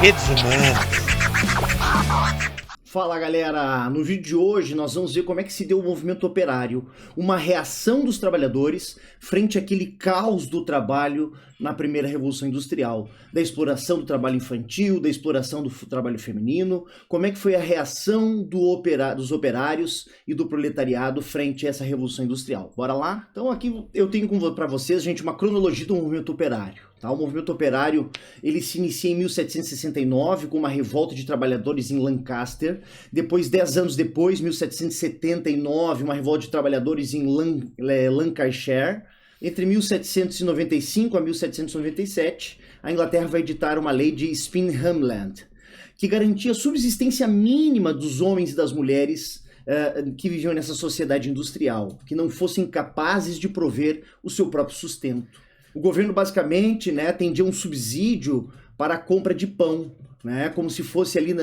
Redes humanas. Fala galera, no vídeo de hoje nós vamos ver como é que se deu o movimento operário, uma reação dos trabalhadores frente àquele caos do trabalho na primeira Revolução Industrial, da exploração do trabalho infantil, da exploração do trabalho feminino, como é que foi a reação dos operários e do proletariado frente a essa Revolução Industrial. Bora lá? Então aqui eu tenho para vocês, gente, uma cronologia do movimento operário. Tá? O movimento operário ele se inicia em 1769 com uma revolta de trabalhadores em Lancaster. Depois, 10 anos depois, 1779, uma revolta de trabalhadores em Lancashire. Entre 1795 a 1797, a Inglaterra vai editar uma lei de Spinhamland, que garantia a subsistência mínima dos homens e das mulheres que viviam nessa sociedade industrial, que não fossem capazes de prover o seu próprio sustento. O governo basicamente atendia um subsídio para a compra de pão, como se fosse ali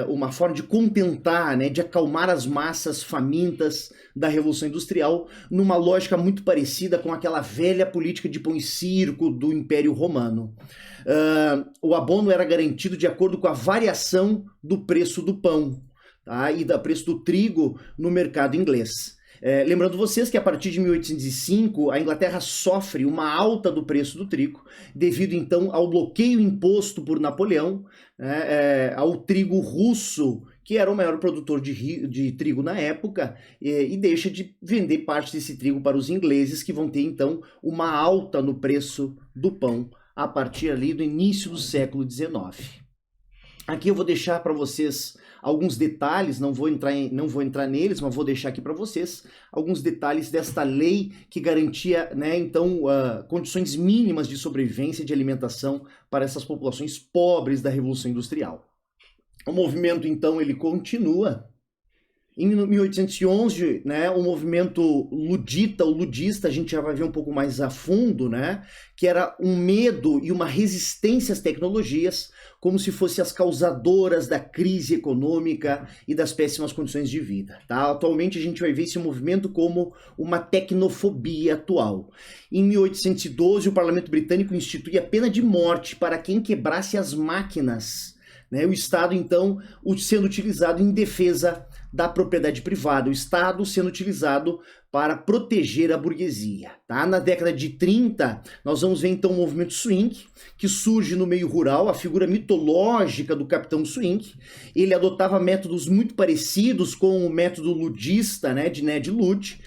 uma forma de contentar, de acalmar as massas famintas da Revolução Industrial, numa lógica muito parecida com aquela velha política de pão e circo do Império Romano. O abono era garantido de acordo com a variação do preço do pão, tá? E do preço do trigo no mercado inglês. Lembrando vocês que a partir de 1805 a Inglaterra sofre uma alta do preço do trigo, devido então ao bloqueio imposto por Napoleão ao trigo russo, que era o maior produtor de trigo na época, e deixa de vender parte desse trigo para os ingleses, que vão ter então uma alta no preço do pão a partir ali do início do século XIX. Aqui eu vou deixar para vocês alguns detalhes, não vou entrar neles, mas vou deixar aqui para vocês alguns detalhes desta lei que garantia, condições mínimas de sobrevivência e de alimentação para essas populações pobres da Revolução Industrial. O movimento, então, ele continua. Em 1811, o movimento ludita, ou ludista, a gente já vai ver um pouco mais a fundo, que era um medo e uma resistência às tecnologias, como se fossem as causadoras da crise econômica e das péssimas condições de vida. Tá? Atualmente a gente vai ver esse movimento como uma tecnofobia atual. Em 1812, o Parlamento Britânico institui a pena de morte para quem quebrasse as máquinas. O Estado, então, sendo utilizado em defesa da propriedade privada, o Estado sendo utilizado para proteger a burguesia. Tá? Na década de 30, nós vamos ver então o movimento swing, que surge no meio rural, a figura mitológica do capitão swing. Ele adotava métodos muito parecidos com o método ludista, de Ned Ludd,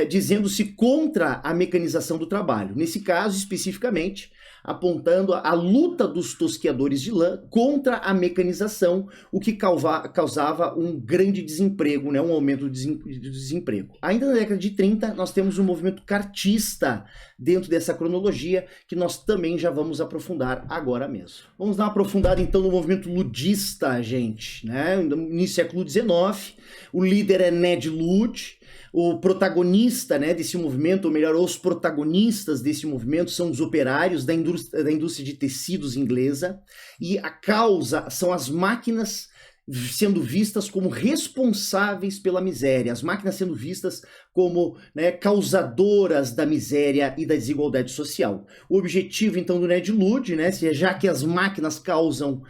dizendo-se contra a mecanização do trabalho. Nesse caso, especificamente, apontando a luta dos tosqueadores de lã contra a mecanização, o que causava um grande desemprego, um aumento do desemprego. Ainda na década de 30, nós temos um movimento cartista dentro dessa cronologia, que nós também já vamos aprofundar agora mesmo. Vamos dar uma aprofundada então no movimento ludista, gente. No início do século XIX, o líder é Ned Ludd. O protagonista desse movimento, ou melhor, os protagonistas desse movimento são os operários da indústria de tecidos inglesa, e a causa são as máquinas sendo vistas como responsáveis pela miséria, as máquinas sendo vistas como causadoras da miséria e da desigualdade social. O objetivo, então, do Ned Ludd, já que as máquinas causam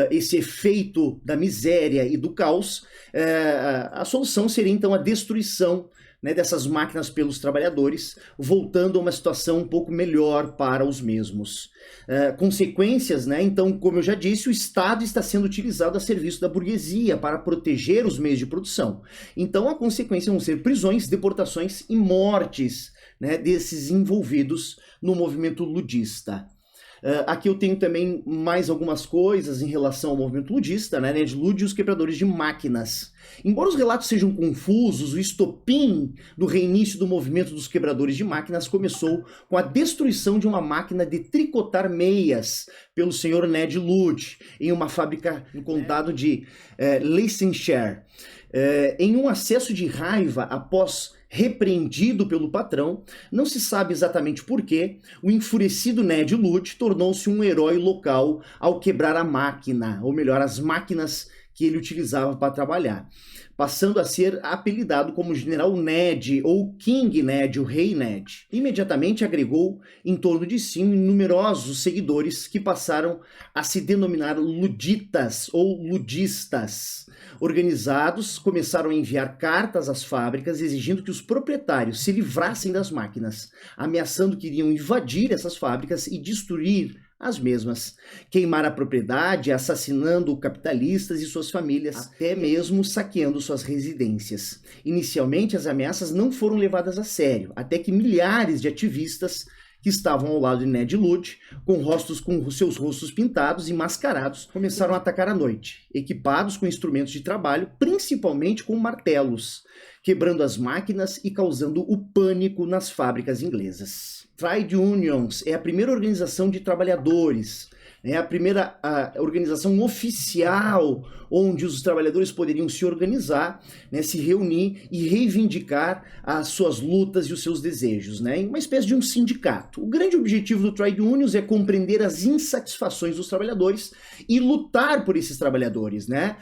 esse efeito da miséria e do caos, a solução seria, então, a destruição dessas máquinas pelos trabalhadores, voltando a uma situação um pouco melhor para os mesmos. Consequências, então, como eu já disse, o Estado está sendo utilizado a serviço da burguesia para proteger os meios de produção. Então, a consequência vão ser prisões, deportações e mortes desses envolvidos no movimento ludista. Aqui eu tenho também mais algumas coisas em relação ao movimento ludista, Ned Ludd e os quebradores de máquinas. Embora os relatos sejam confusos, o estopim do reinício do movimento dos quebradores de máquinas começou com a destruição de uma máquina de tricotar meias pelo senhor Ned Ludd em uma fábrica no condado de Leicestershire. Em um acesso de raiva após repreendido pelo patrão, não se sabe exatamente porquê, o enfurecido Ned Ludd tornou-se um herói local ao quebrar a máquina, ou melhor, as máquinas que ele utilizava para trabalhar, passando a ser apelidado como General Ned ou King Ned, o Rei Ned. Imediatamente agregou em torno de si numerosos seguidores que passaram a se denominar luditas ou ludistas. Organizados, começaram a enviar cartas às fábricas exigindo que os proprietários se livrassem das máquinas, ameaçando que iriam invadir essas fábricas e destruir as mesmas, queimar a propriedade, assassinando capitalistas e suas famílias, até mesmo saqueando suas residências. Inicialmente, as ameaças não foram levadas a sério, até que milhares de ativistas que estavam ao lado de Ned Ludd, com seus rostos pintados e mascarados, começaram a atacar à noite, equipados com instrumentos de trabalho, principalmente com martelos, quebrando as máquinas e causando o pânico nas fábricas inglesas. Trade Unions é a primeira organização de trabalhadores, é a primeira organização oficial onde os trabalhadores poderiam se organizar, né, se reunir e reivindicar as suas lutas e os seus desejos, né, em uma espécie de um sindicato. O grande objetivo do Trade Unions é compreender as insatisfações dos trabalhadores e lutar por esses trabalhadores, né,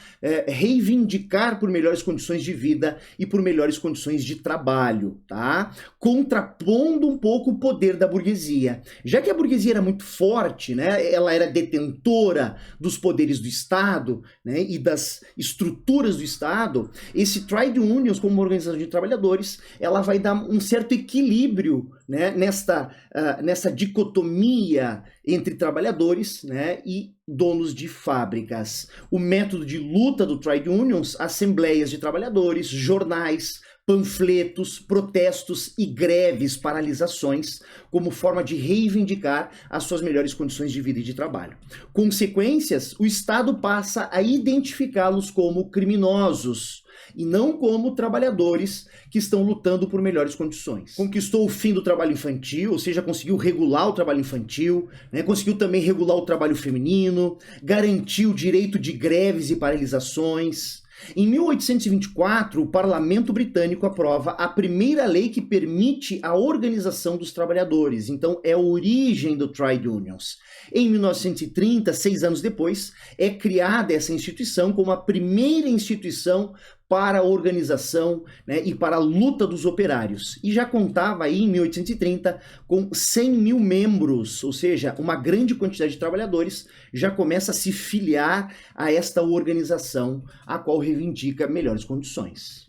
reivindicar por melhores condições de vida e por melhores condições de trabalho, tá? Contrapondo um pouco o poder da burguesia. Já que a burguesia era muito forte, né, ela era detentora dos poderes do Estado, né, e das estruturas do Estado, esse Trade Unions, como uma organização de trabalhadores, ela vai dar um certo equilíbrio, né, nessa dicotomia entre trabalhadores, né, e donos de fábricas. O método de luta do Trade Unions, assembleias de trabalhadores, jornais, panfletos, protestos e greves, paralisações, como forma de reivindicar as suas melhores condições de vida e de trabalho. Consequências, o Estado passa a identificá-los como criminosos e não como trabalhadores que estão lutando por melhores condições. Conquistou o fim do trabalho infantil, ou seja, conseguiu regular o trabalho infantil, né? Conseguiu também regular o trabalho feminino, garantiu o direito de greves e paralisações. Em 1824, o Parlamento Britânico aprova a primeira lei que permite a organização dos trabalhadores. Então, é a origem do Trade Unions. Em 1930, 6 anos depois, é criada essa instituição como a primeira instituição para a organização, né, e para a luta dos operários. E já contava aí, em 1830, com 100 mil membros, ou seja, uma grande quantidade de trabalhadores já começa a se filiar a esta organização, a qual reivindica melhores condições.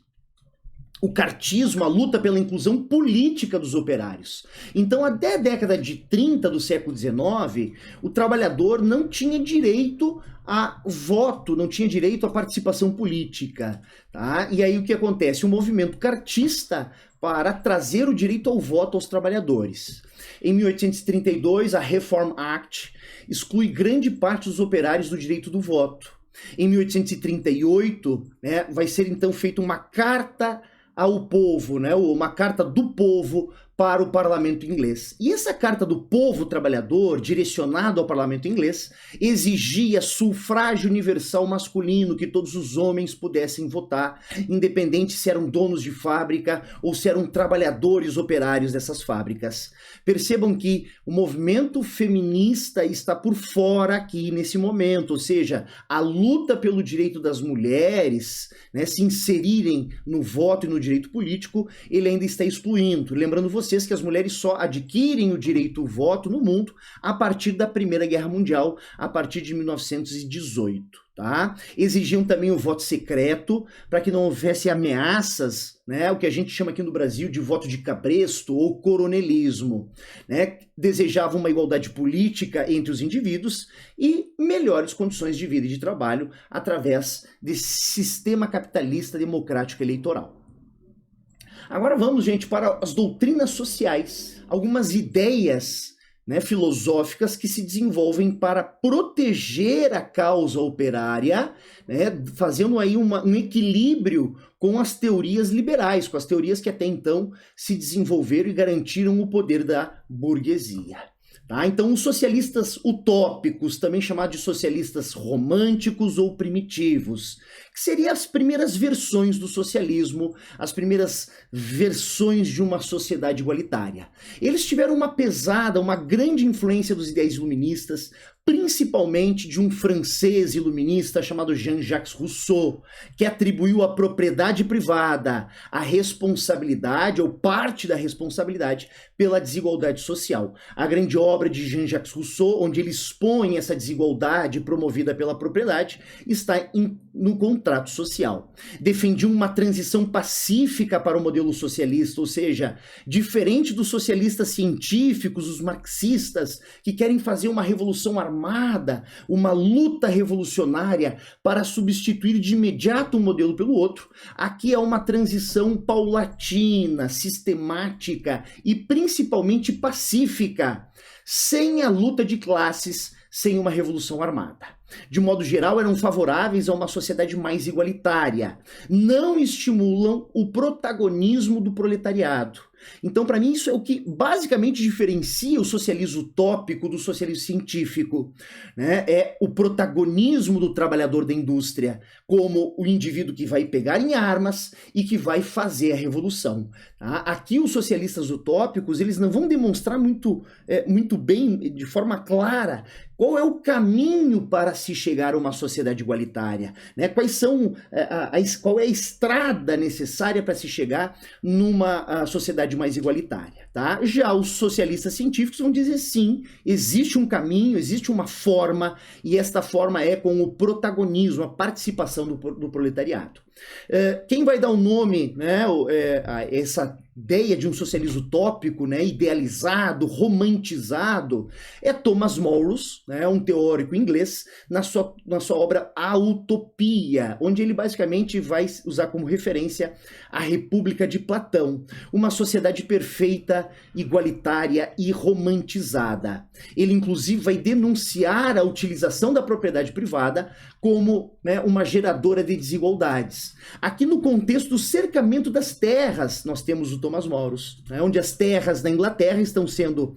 O cartismo, a luta pela inclusão política dos operários. Então, até a década de 30 do século XIX, o trabalhador não tinha direito a voto, não tinha direito à participação política, tá? E aí o que acontece? O movimento cartista para trazer o direito ao voto aos trabalhadores. Em 1832, a Reform Act exclui grande parte dos operários do direito do voto. Em 1838, né, vai ser então feita uma carta ao povo, né, uma carta do povo para o parlamento inglês. E essa carta do povo trabalhador, direcionada ao parlamento inglês, exigia sufrágio universal masculino, que todos os homens pudessem votar, independente se eram donos de fábrica ou se eram trabalhadores operários dessas fábricas. Percebam que o movimento feminista está por fora aqui nesse momento, ou seja, a luta pelo direito das mulheres, né, se inserirem no voto e no direito político, ele ainda está excluindo. Lembrando vocês que as mulheres só adquirem o direito ao voto no mundo a partir da Primeira Guerra Mundial, a partir de 1918. Tá? Exigiam também o voto secreto para que não houvesse ameaças, né, o que a gente chama aqui no Brasil de voto de cabresto ou coronelismo, né? Desejavam uma igualdade política entre os indivíduos e melhores condições de vida e de trabalho através desse sistema capitalista democrático eleitoral. Agora vamos, gente, para as doutrinas sociais, algumas ideias, né, filosóficas que se desenvolvem para proteger a causa operária, né, fazendo aí um equilíbrio com as teorias liberais, com as teorias que até então se desenvolveram e garantiram o poder da burguesia. Tá? Então, os socialistas utópicos, também chamados de socialistas românticos ou primitivos, que seriam as primeiras versões do socialismo, as primeiras versões de uma sociedade igualitária. Eles tiveram uma grande influência dos ideais iluministas, principalmente de um francês iluminista chamado Jean-Jacques Rousseau, que atribuiu à propriedade privada a responsabilidade, ou parte da responsabilidade, pela desigualdade social. A grande obra de Jean-Jacques Rousseau, onde ele expõe essa desigualdade promovida pela propriedade, está no contrato social. Defendia uma transição pacífica para o modelo socialista, ou seja, diferente dos socialistas científicos, os marxistas, que querem fazer uma revolução armada, uma luta revolucionária para substituir de imediato um modelo pelo outro. Aqui é uma transição paulatina, sistemática e principalmente pacífica, sem a luta de classes, sem uma revolução armada. De modo geral, eram favoráveis a uma sociedade mais igualitária. Não estimulam o protagonismo do proletariado. Então, para mim, isso é o que basicamente diferencia o socialismo utópico do socialismo científico, né? É o protagonismo do trabalhador da indústria, como o indivíduo que vai pegar em armas e que vai fazer a revolução. Tá? Aqui, os socialistas utópicos, eles não vão demonstrar muito bem, de forma clara, qual é o caminho para se chegar a uma sociedade igualitária, né? Qual é a estrada necessária para se chegar numa sociedade mais igualitária, tá? Já os socialistas científicos vão dizer sim, existe um caminho, existe uma forma, e esta forma é com o protagonismo, a participação do proletariado. Quem vai dar o nome, né, a essa ideia de um socialismo utópico, né, idealizado, romantizado, é Thomas Malthus, né, um teórico inglês, na sua obra A Utopia, onde ele basicamente vai usar como referência a República de Platão, uma sociedade perfeita, igualitária e romantizada. Ele, inclusive, vai denunciar a utilização da propriedade privada como, né, uma geradora de desigualdades. Aqui no contexto do cercamento das terras, nós temos o Thomas Malthus, né, onde as terras da Inglaterra estão sendo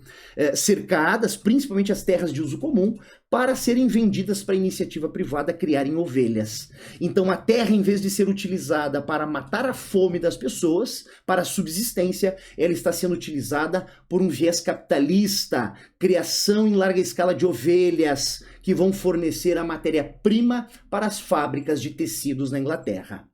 cercadas, principalmente as terras de uso comum, para serem vendidas para a iniciativa privada criarem ovelhas. Então a terra, em vez de ser utilizada para matar a fome das pessoas, para a subsistência, ela está sendo utilizada por um viés capitalista, criação em larga escala de ovelhas, que vão fornecer a matéria-prima para as fábricas de tecidos na Inglaterra.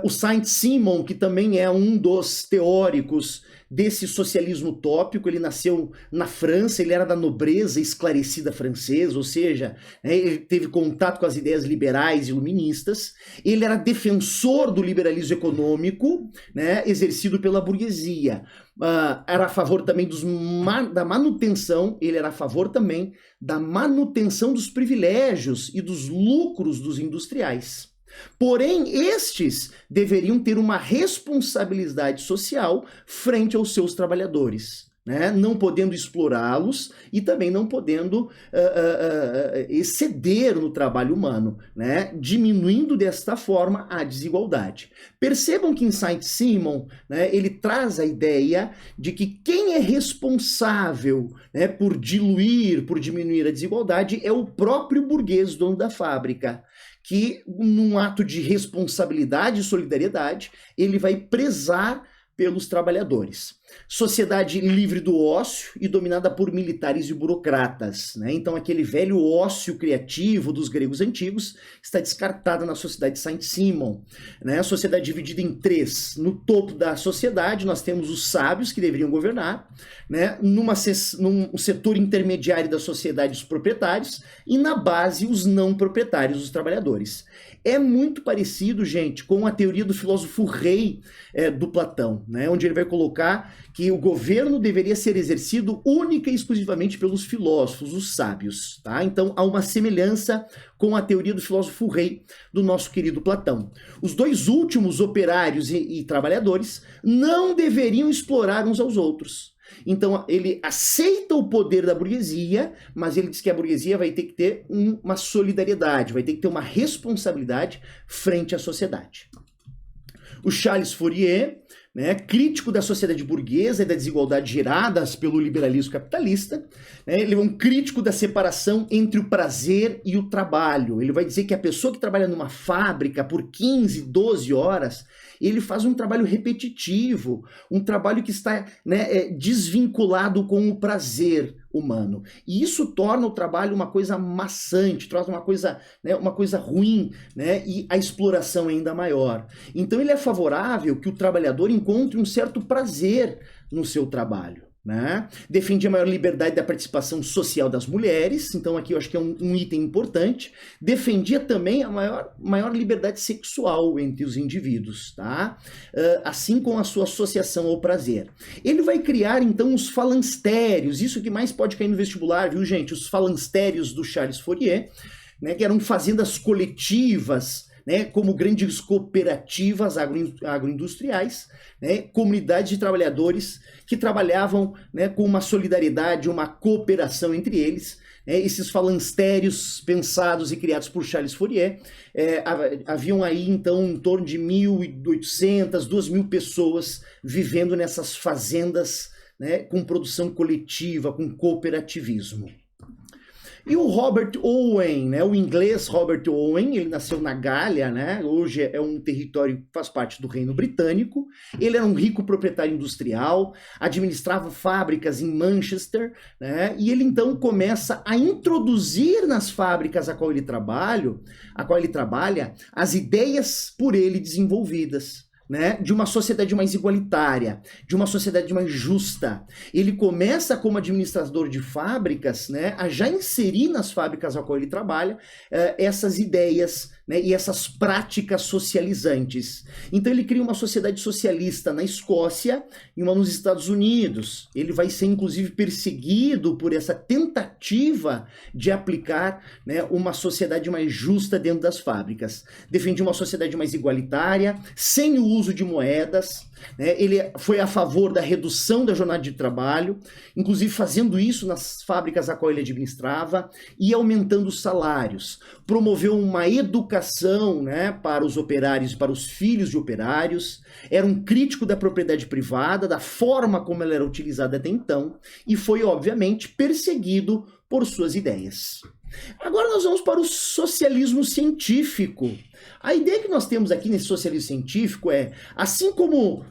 O Saint-Simon, que também é um dos teóricos desse socialismo utópico, ele nasceu na França, ele era da nobreza esclarecida francesa, ou seja, ele teve contato com as ideias liberais e iluministas, ele era defensor do liberalismo econômico, né, exercido pela burguesia, era a favor também da manutenção, ele era a favor também da manutenção dos privilégios e dos lucros dos industriais. Porém, estes deveriam ter uma responsabilidade social frente aos seus trabalhadores, né? Não podendo explorá-los e também não podendo exceder no trabalho humano, né? Diminuindo desta forma a desigualdade. Percebam que em Saint-Simon, né, ele traz a ideia de que quem é responsável, né, por diminuir a desigualdade é o próprio burguês, dono da fábrica, que num ato de responsabilidade e solidariedade, ele vai prezar pelos trabalhadores. Sociedade livre do ócio e dominada por militares e burocratas, né? Então aquele velho ócio criativo dos gregos antigos está descartado na sociedade de Saint-Simon, né? A sociedade dividida em três. No topo da sociedade nós temos os sábios que deveriam governar, né? Num setor intermediário da sociedade, os proprietários, e na base os não proprietários, os trabalhadores. É muito parecido, gente, com a teoria do filósofo rei do Platão, né? Onde ele vai colocar que o governo deveria ser exercido única e exclusivamente pelos filósofos, os sábios, tá? Então há uma semelhança com a teoria do filósofo rei do nosso querido Platão. Os dois últimos, operários e trabalhadores, não deveriam explorar uns aos outros. Então ele aceita o poder da burguesia, mas ele diz que a burguesia vai ter que ter uma solidariedade, vai ter que ter uma responsabilidade frente à sociedade. O Charles Fourier, né, crítico da sociedade burguesa e da desigualdade geradas pelo liberalismo capitalista, né, ele é um crítico da separação entre o prazer e o trabalho. Ele vai dizer que a pessoa que trabalha numa fábrica por 15, 12 horas, ele faz um trabalho repetitivo, um trabalho que está, né, desvinculado com o prazer. humano. E isso torna o trabalho uma coisa maçante, torna uma coisa, né, uma coisa ruim, né, e a exploração ainda maior. Então ele é favorável que o trabalhador encontre um certo prazer no seu trabalho. Né? Defendia a maior liberdade da participação social das mulheres, então aqui eu acho que é um item importante. Defendia também a maior liberdade sexual entre os indivíduos, tá? Assim como a sua associação ao prazer. Ele vai criar então os falancérios, isso que mais pode cair no vestibular, viu gente? Os falancérios do Charles Fourier, né, que eram fazendas coletivas, né, como grandes cooperativas agroindustriais, né, comunidades de trabalhadores que trabalhavam, né, com uma solidariedade, uma cooperação entre eles. Esses falancérios pensados e criados por Charles Fourier, haviam aí então em torno de 1.800, 2.000 pessoas vivendo nessas fazendas, né, com produção coletiva, com cooperativismo. E o Robert Owen, né, o inglês Robert Owen, ele nasceu na Gália, né, hoje é um território que faz parte do Reino Britânico. Ele era um rico proprietário industrial, administrava fábricas em Manchester, né, e ele então começa a introduzir nas fábricas a qual ele trabalha, as ideias por ele desenvolvidas. Né, de uma sociedade mais igualitária, de uma sociedade mais justa. Ele começa como administrador de fábricas, né, a já inserir nas fábricas a qual ele trabalha essas ideias, né, e essas práticas socializantes. Então ele cria uma sociedade socialista na Escócia e uma nos Estados Unidos. Ele vai ser inclusive perseguido por essa tentativa de aplicar, né, uma sociedade mais justa dentro das fábricas. Defendia uma sociedade mais igualitária, sem o uso de moedas, né? Ele foi a favor da redução da jornada de trabalho, inclusive fazendo isso nas fábricas a qual ele administrava e aumentando os salários. Promoveu uma educação, né, para os operários e para os filhos de operários. Era um crítico da propriedade privada, da forma como ela era utilizada até então, e foi, obviamente, perseguido por suas ideias. Agora nós vamos para o socialismo científico. A ideia que nós temos aqui nesse socialismo científico é, assim como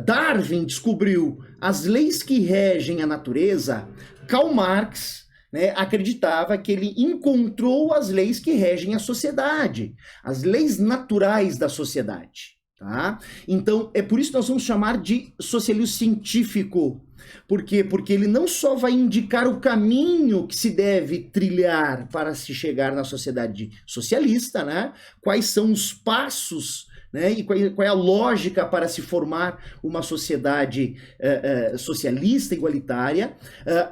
Darwin descobriu as leis que regem a natureza, Karl Marx, né, acreditava que ele encontrou as leis que regem a sociedade, as leis naturais da sociedade. Tá? Então, é por isso que nós vamos chamar de socialismo científico. Por quê? Porque ele não só vai indicar o caminho que se deve trilhar para se chegar na sociedade socialista, né? Quais são os passos, né? E qual é a lógica para se formar uma sociedade socialista, igualitária,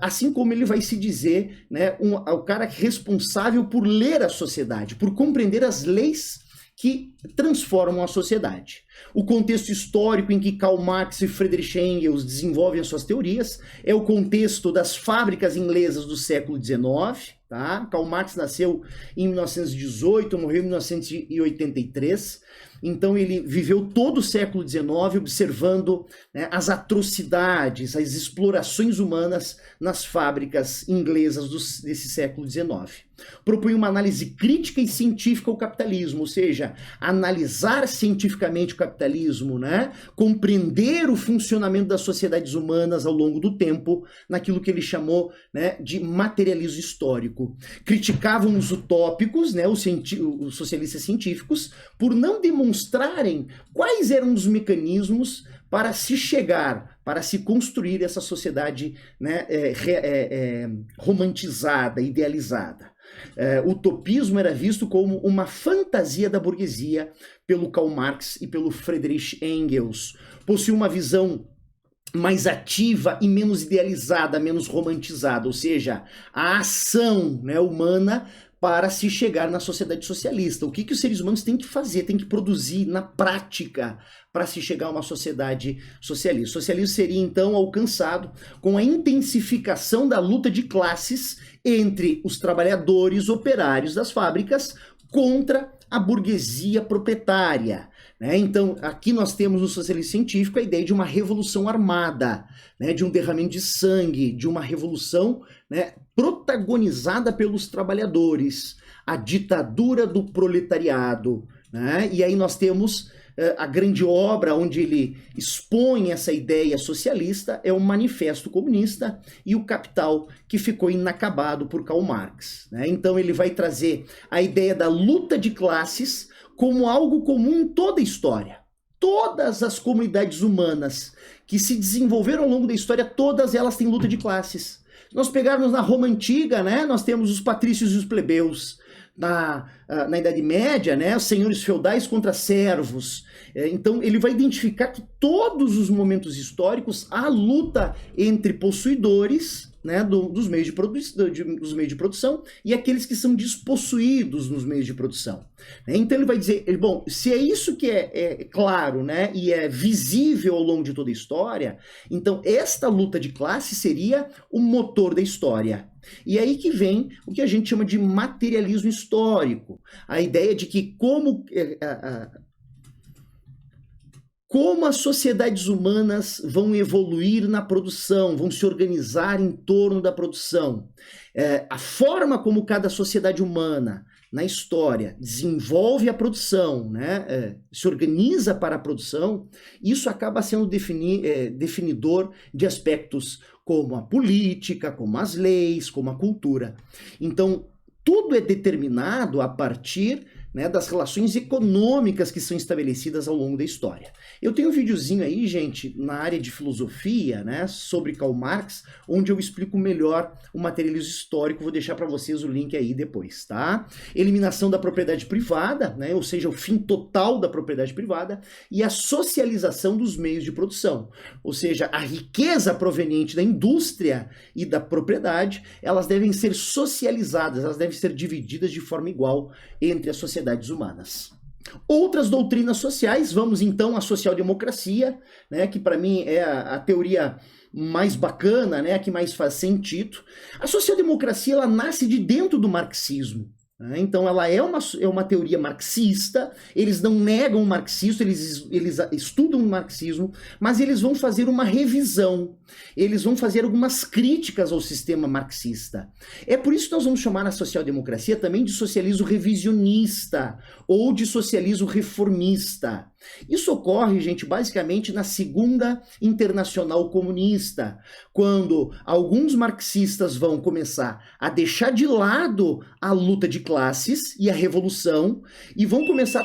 assim como ele vai se dizer, né, o cara responsável por ler a sociedade, por compreender as leis que transformam a sociedade. O contexto histórico em que Karl Marx e Friedrich Engels desenvolvem as suas teorias é o contexto das fábricas inglesas do século XIX. Tá? Karl Marx nasceu em 1918, morreu em 1983. Então ele viveu todo o século XIX observando, né, as atrocidades, as explorações humanas nas fábricas inglesas desse século XIX. Propõe uma análise crítica e científica ao capitalismo, ou seja, analisar cientificamente o capitalismo, né, compreender o funcionamento das sociedades humanas ao longo do tempo, naquilo que ele chamou, né, de materialismo histórico. Criticavam os utópicos, né, os socialistas científicos, por não demonstrarem quais eram os mecanismos para se chegar, para se construir essa sociedade, né, romantizada, idealizada. O utopismo era visto como uma fantasia da burguesia pelo Karl Marx e pelo Friedrich Engels. Possui uma visão mais ativa e menos idealizada, menos romantizada, ou seja, a ação, né, humana para se chegar na sociedade socialista. O que os seres humanos têm que fazer, têm que produzir na prática para se chegar a uma sociedade socialista. O socialismo seria, então, alcançado com a intensificação da luta de classes entre os trabalhadores operários das fábricas contra a burguesia proprietária. Né? Então, aqui nós temos no socialismo científico a ideia de uma revolução armada, né? De um derramamento de sangue, de uma revolução, né, protagonizada pelos trabalhadores, a ditadura do proletariado, né? E aí nós temos a grande obra onde ele expõe essa ideia socialista, é o Manifesto Comunista e o Capital, que ficou inacabado por Karl Marx, né? Então ele vai trazer a ideia da luta de classes como algo comum em toda a história. Todas as comunidades humanas que se desenvolveram ao longo da história, todas elas têm luta de classes. Se nós pegarmos na Roma Antiga, né, nós temos os patrícios e os plebeus. Na Idade Média, né, os senhores feudais contra servos. Então ele vai identificar que todos os momentos históricos há luta entre possuidores, né, dos meios de produção e aqueles que são despossuídos nos meios de produção. Então ele vai dizer, bom, se é isso que é claro, né, e é visível ao longo de toda a história, então esta luta de classe seria o motor da história. E aí que vem o que a gente chama de materialismo histórico, a ideia de que como as sociedades humanas vão evoluir na produção, vão se organizar em torno da produção, a forma como cada sociedade humana na história desenvolve a produção, né, se organiza para a produção, isso acaba sendo definidor de aspectos como a política, como as leis, como a cultura. Então, tudo é determinado a partir, né, das relações econômicas que são estabelecidas ao longo da história. Eu tenho um videozinho aí, gente, na área de filosofia, né, sobre Karl Marx, onde eu explico melhor o materialismo histórico, vou deixar para vocês o link aí depois, tá? Eliminação da propriedade privada, né, ou seja, o fim total da propriedade privada, e a socialização dos meios de produção, ou seja, a riqueza proveniente da indústria e da propriedade, elas devem ser socializadas, elas devem ser divididas de forma igual entre as sociedades humanas. Outras doutrinas sociais, vamos então à social-democracia, né, que para mim é a teoria mais bacana, né, a que mais faz sentido. A social-democracia ela nasce de dentro do marxismo. Então ela é uma teoria marxista, eles não negam o marxismo, eles estudam o marxismo, mas eles vão fazer uma revisão, eles vão fazer algumas críticas ao sistema marxista. É por isso que nós vamos chamar a social-democracia também de socialismo revisionista ou de socialismo reformista. Isso ocorre, gente, basicamente na Segunda Internacional Comunista, quando alguns marxistas vão começar a deixar de lado a luta de classes e a revolução e vão começar a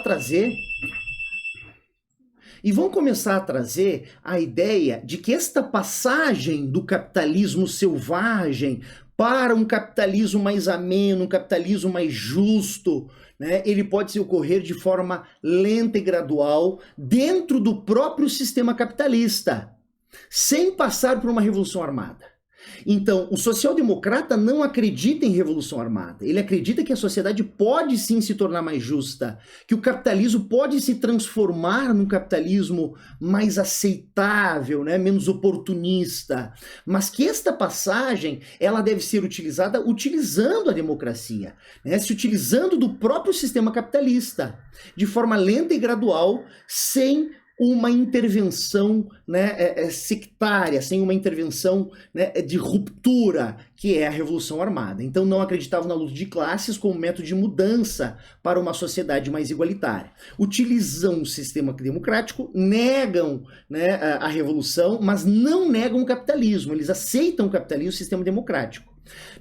trazer a ideia de que esta passagem do capitalismo selvagem para um capitalismo mais ameno, um capitalismo mais justo, né, ele pode ocorrer de forma lenta e gradual dentro do próprio sistema capitalista, sem passar por uma revolução armada. Então, o social-democrata não acredita em revolução armada. Ele acredita que a sociedade pode sim se tornar mais justa, que o capitalismo pode se transformar num capitalismo mais aceitável, né, menos oportunista, mas que esta passagem ela deve ser utilizada utilizando a democracia, né, se utilizando do próprio sistema capitalista, de forma lenta e gradual, sem uma intervenção, né, sectária, sem uma intervenção, né, de ruptura, que é a Revolução Armada. Então não acreditavam na luta de classes como método de mudança para uma sociedade mais igualitária. Utilizam o sistema democrático, negam, né, a revolução, mas não negam o capitalismo. Eles aceitam o capitalismo e o sistema democrático.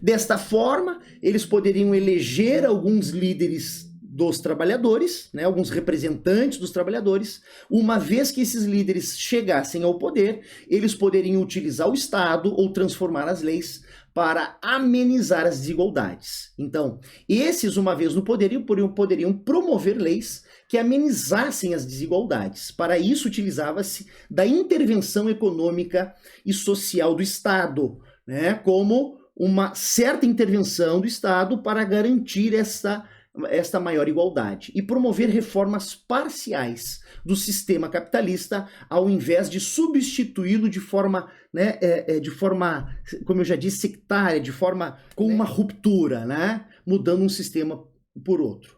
Desta forma, eles poderiam eleger alguns líderes dos trabalhadores, né, alguns representantes dos trabalhadores. Uma vez que esses líderes chegassem ao poder, eles poderiam utilizar o Estado ou transformar as leis para amenizar as desigualdades. Então, esses, uma vez no poder, poderiam promover leis que amenizassem as desigualdades. Para isso, utilizava-se da intervenção econômica e social do Estado, né, como uma certa intervenção do Estado para garantir esta maior igualdade e promover reformas parciais do sistema capitalista ao invés de substituí-lo de forma, né, como eu já disse, sectária, de forma com uma ruptura, né, mudando um sistema por outro.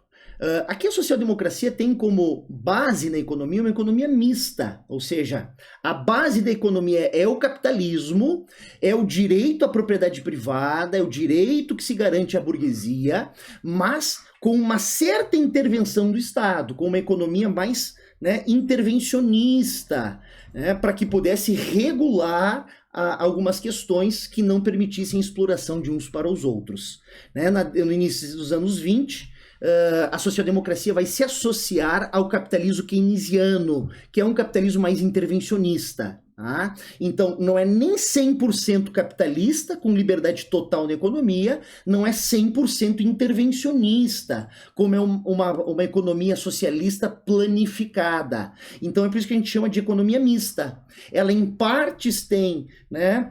Aqui a social-democracia tem como base na economia uma economia mista, ou seja, a base da economia é o capitalismo, é o direito à propriedade privada, é o direito que se garante à burguesia, mas com uma certa intervenção do Estado, com uma economia mais, né, intervencionista, né, para que pudesse regular algumas questões que não permitissem exploração de uns para os outros. Né? No início dos anos 20, a social-democracia vai se associar ao capitalismo keynesiano, que é um capitalismo mais intervencionista. Tá? Então, não é nem 100% capitalista, com liberdade total na economia, não é 100% intervencionista, como é uma economia socialista planificada. Então, é por isso que a gente chama de economia mista. Ela, em partes, tem, né,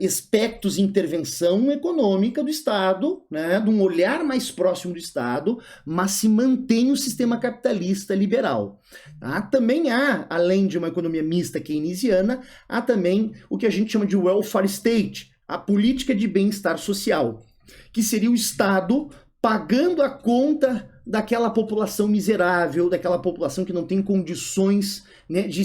aspectos de intervenção econômica do Estado, né, de um olhar mais próximo do Estado, mas se mantém o sistema capitalista liberal. Tá? Também há, além de uma economia mista keynesiana, há também o que a gente chama de welfare state, a política de bem-estar social, que seria o Estado pagando a conta daquela população miserável, daquela população que não tem condições, né, de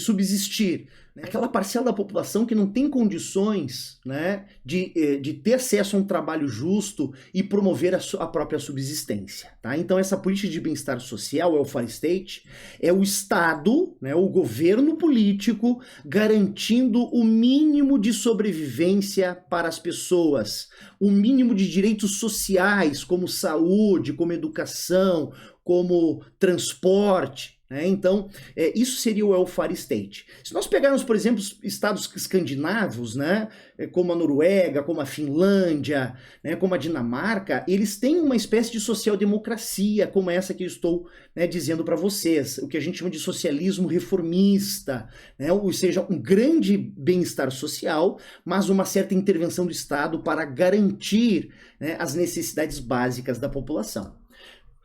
subsistir. Aquela parcela da população que não tem condições, né, de ter acesso a um trabalho justo e promover a própria subsistência. Tá? Então essa política de bem-estar social, o welfare state, é o Estado, né, o governo político, garantindo o mínimo de sobrevivência para as pessoas, o mínimo de direitos sociais, como saúde, como educação, como transporte. Então, isso seria o welfare state. Se nós pegarmos, por exemplo, estados escandinavos, né, como a Noruega, como a Finlândia, né, como a Dinamarca, eles têm uma espécie de social-democracia, como essa que eu estou, né, dizendo para vocês, o que a gente chama de socialismo reformista, né, ou seja, um grande bem-estar social, mas uma certa intervenção do Estado para garantir, né, as necessidades básicas da população.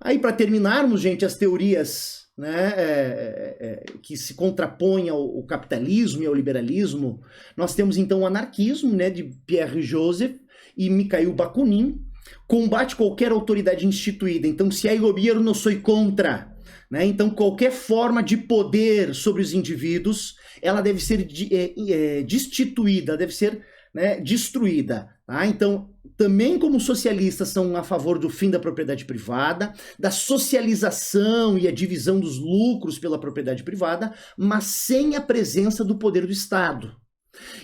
Aí, para terminarmos, gente, as teorias, né, que se contrapõem ao capitalismo e ao liberalismo, nós temos então o anarquismo, né, de Pierre Joseph e Mikhail Bakunin, combate qualquer autoridade instituída. Então, se há governo, sou contra. Né? Então, qualquer forma de poder sobre os indivíduos, ela deve ser destituída, deve ser, né, destruída. Tá? Então, também como socialistas são a favor do fim da propriedade privada, da socialização e a divisão dos lucros pela propriedade privada, mas sem a presença do poder do Estado.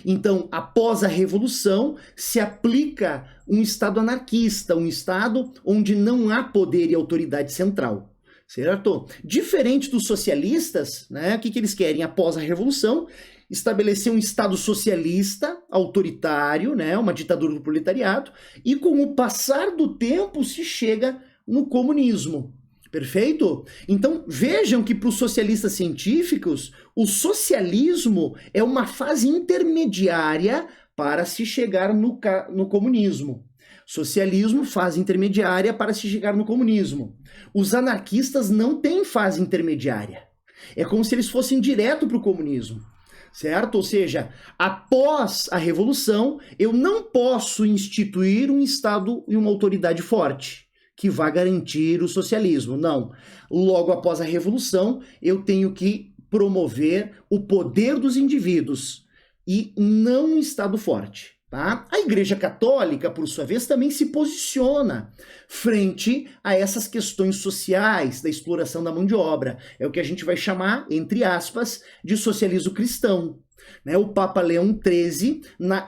Então, após a Revolução, se aplica um Estado anarquista, um Estado onde não há poder e autoridade central. Certo? Diferente dos socialistas, né, o que eles querem após a Revolução? Estabelecer um Estado socialista, autoritário, né, uma ditadura do proletariado, e com o passar do tempo se chega no comunismo. Perfeito? Então vejam que para os socialistas científicos, o socialismo é uma fase intermediária para se chegar no comunismo. Socialismo, fase intermediária para se chegar no comunismo. Os anarquistas não têm fase intermediária. É como se eles fossem direto para o comunismo. Certo? Ou seja, após a Revolução, eu não posso instituir um Estado e uma autoridade forte que vá garantir o socialismo. Não. Logo após a Revolução, eu tenho que promover o poder dos indivíduos e não um Estado forte. Tá? A Igreja Católica, por sua vez, também se posiciona frente a essas questões sociais da exploração da mão de obra. É o que a gente vai chamar, entre aspas, de socialismo cristão. Né? O Papa Leão XIII, na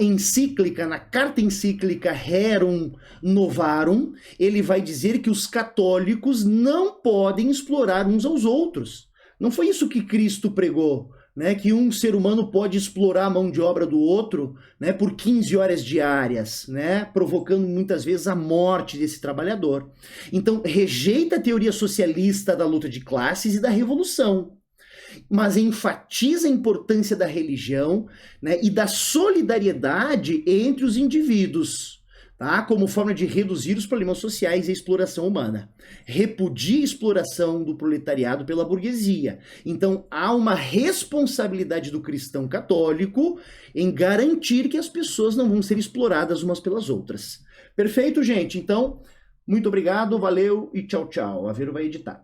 carta encíclica Rerum Novarum, ele vai dizer que os católicos não podem explorar uns aos outros. Não foi isso que Cristo pregou. Né, que um ser humano pode explorar a mão de obra do outro, né, por 15 horas diárias, né, provocando muitas vezes a morte desse trabalhador. Então, rejeita a teoria socialista da luta de classes e da revolução, mas enfatiza a importância da religião, né, e da solidariedade entre os indivíduos. Tá? Como forma de reduzir os problemas sociais e a exploração humana. Repudia a exploração do proletariado pela burguesia. Então, há uma responsabilidade do cristão católico em garantir que as pessoas não vão ser exploradas umas pelas outras. Perfeito, gente? Então, Muito obrigado, valeu e tchau, tchau. A Vero vai editar.